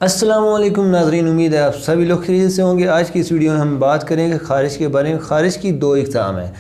अस्सलामुअलैकुम नाज़रीन, उम्मीद है आप सभी लोग खैरियत से होंगे। आज की इस वीडियो में हम बात करेंगे खारिश के बारे में। खारिश की दो इक़साम है,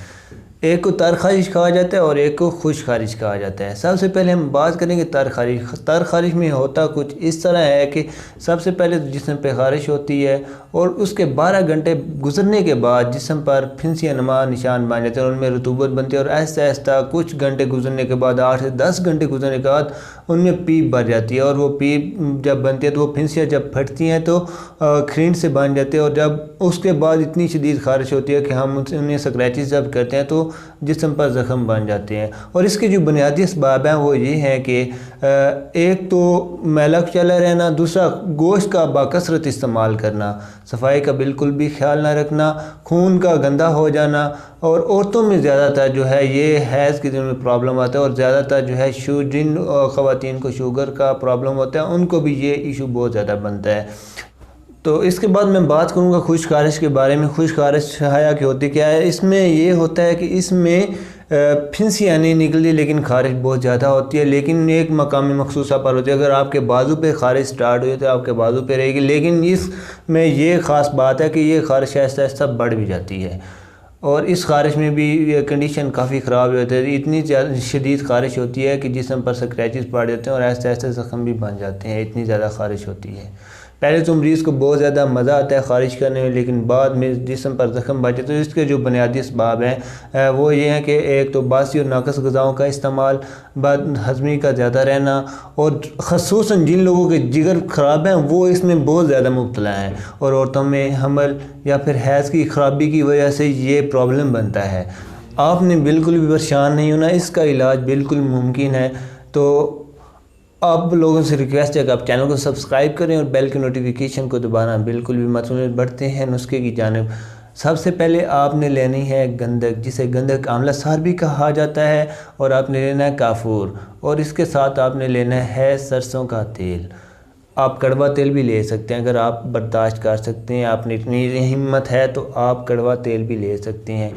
एक को तर खारिश कहा जाता है और एक को खुश खारिश कहा जाता है। सबसे पहले हम बात करेंगे तर खारिश। तर खारिश में होता कुछ इस तरह है कि सबसे पहले तो जिस्म पे खारिश होती है और उसके 12 घंटे गुजरने के बाद जिस्म पर फिंसियाँ नमा निशान बन जाते हैं और उनमें रतूबत बनती है और आहिस्ता आहिस्ता कुछ घंटे गुजरने के बाद 8 से 10 घंटे गुजरने के बाद उनमें पीप भर जाती है और वो पीप जब बनती है तो वो फिंसियाँ जब फटती हैं तो खरींट से बन जाते हैं और जब उसके बाद इतनी शदीद खारिश होती है कि हम उन्हें स्क्रैचेस जब करते हैं तो जिस्म पर ज़ख़म बन जाते हैं। और इसके जो बुनियादी असबाब हैं वो ये हैं कि एक तो मैलक चला रहना, दूसरा गोश्त का बाकसरत इस्तेमाल करना, सफाई का बिल्कुल भी ख्याल ना रखना, खून का गंदा हो जाना और औरतों में ज़्यादातर जो है ये हैज़ के दिन में प्रॉब्लम आता है और ज़्यादातर जो है जिन ख़वातीन को शुगर का प्रॉब्लम होता है उनको भी ये इशू बहुत ज़्यादा बनता है। तो इसके बाद मैं बात करूँगा खुश खारिश के बारे में। खुश खारिश हया की होती क्या है, इसमें ये होता है कि इसमें फिंसियाँ नहीं निकलती लेकिन खारिश बहुत ज़्यादा होती है, लेकिन एक मकामी मखसूसा पर होती है। अगर आपके बाजू पे खारिश स्टार्ट हुई तो आपके बाजू पे रहेगी, लेकिन इसमें ये ख़ास बात है कि ये खारिश आहिस्ता आहिस्ता बढ़ भी जाती है और इस खारिश में भी कंडीशन काफ़ी ख़राब होती है। इतनी ज़्यादा शदीद खारिश होती है कि जिस्म पर स्क्रैचेस पड़ जाते हैं और आहिस्ता आहिस्ता ज़ख़म भी बन जाते हैं, इतनी ज़्यादा खारिश होती है। पहले तो मरीज़ को बहुत ज़्यादा मज़ा आता है खारिश करने में, लेकिन बाद में जिस्म पर ज़ख़म बचे। तो इसके जो बुनियादी असबाब हैं वो ये हैं कि एक तो बासी और नाकस ग़िज़ाओं का इस्तेमाल, बद हज़मी का ज़्यादा रहना और ख़ुसूसन जिन लोगों के जिगर ख़राब हैं वो इसमें बहुत ज़्यादा मुब्तला हैं और औरतों में हमल या फिर हैज़ की ख़राबी की वजह से ये प्रॉब्लम बनता है। आपने बिल्कुल भी परेशान नहीं होना, इसका इलाज बिल्कुल मुमकिन है। तो आप लोगों से रिक्वेस्ट है कि आप चैनल को सब्सक्राइब करें और बेल के नोटिफिकेशन को दबाना बिल्कुल भी मत भूलें। बढ़ते हैं नुस्खे की जानिब। सबसे पहले आपने लेनी है गंधक, जिसे गंधक आंवला सार भी कहा जाता है, और आपने लेना है काफूर और इसके साथ आपने लेना है सरसों का तेल। आप कड़वा तेल भी ले सकते हैं अगर आप बर्दाश्त कर सकते हैं, आपने इतनी हिम्मत है तो आप कड़वा तेल भी ले सकते हैं।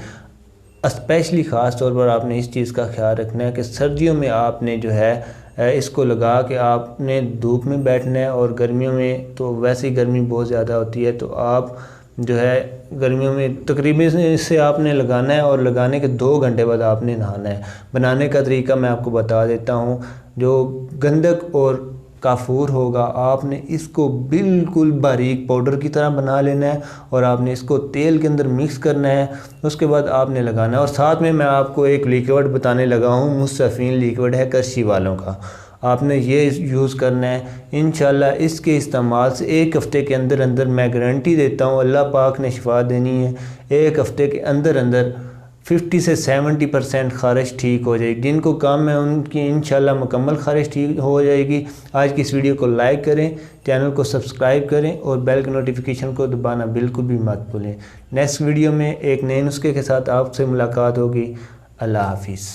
स्पेशली ख़ास तौर पर आपने इस चीज़ का ख्याल रखना है कि सर्दियों में आपने जो है इसको लगा के आपने धूप में बैठना है और गर्मियों में तो वैसे ही गर्मी बहुत ज़्यादा होती है तो आप जो है गर्मियों में तकरीबन इससे आपने लगाना है और लगाने के 2 घंटे बाद आपने नहाना है। बनाने का तरीका मैं आपको बता देता हूँ। जो गंधक और काफूर होगा आपने इसको बिल्कुल बारीक पाउडर की तरह बना लेना है और आपने इसको तेल के अंदर मिक्स करना है, उसके बाद आपने लगाना है। और साथ में मैं आपको एक लिक्विड बताने लगा हूँ, मुस्तफ़ीन लिक्विड है करशी वालों का, आपने ये यूज़ करना है। इंशाल्लाह इसके इस्तेमाल से 1 हफ़्ते के अंदर अंदर मैं गारंटी देता हूँ, अल्लाह पाक ने शिफा देनी है, 1 हफ़्ते के अंदर अंदर 50 से 70% खारिश ठीक हो जाएगी। जिनको काम है उनकी इंशाल्लाह मुकम्मल खारिश ठीक हो जाएगी। आज की इस वीडियो को लाइक करें, चैनल को सब्सक्राइब करें और बेल के नोटिफिकेशन को दबाना बिल्कुल भी मत भूलें। नेक्स्ट वीडियो में एक नए नुस्खे के साथ आपसे मुलाकात होगी। अल्लाह हाफिज़।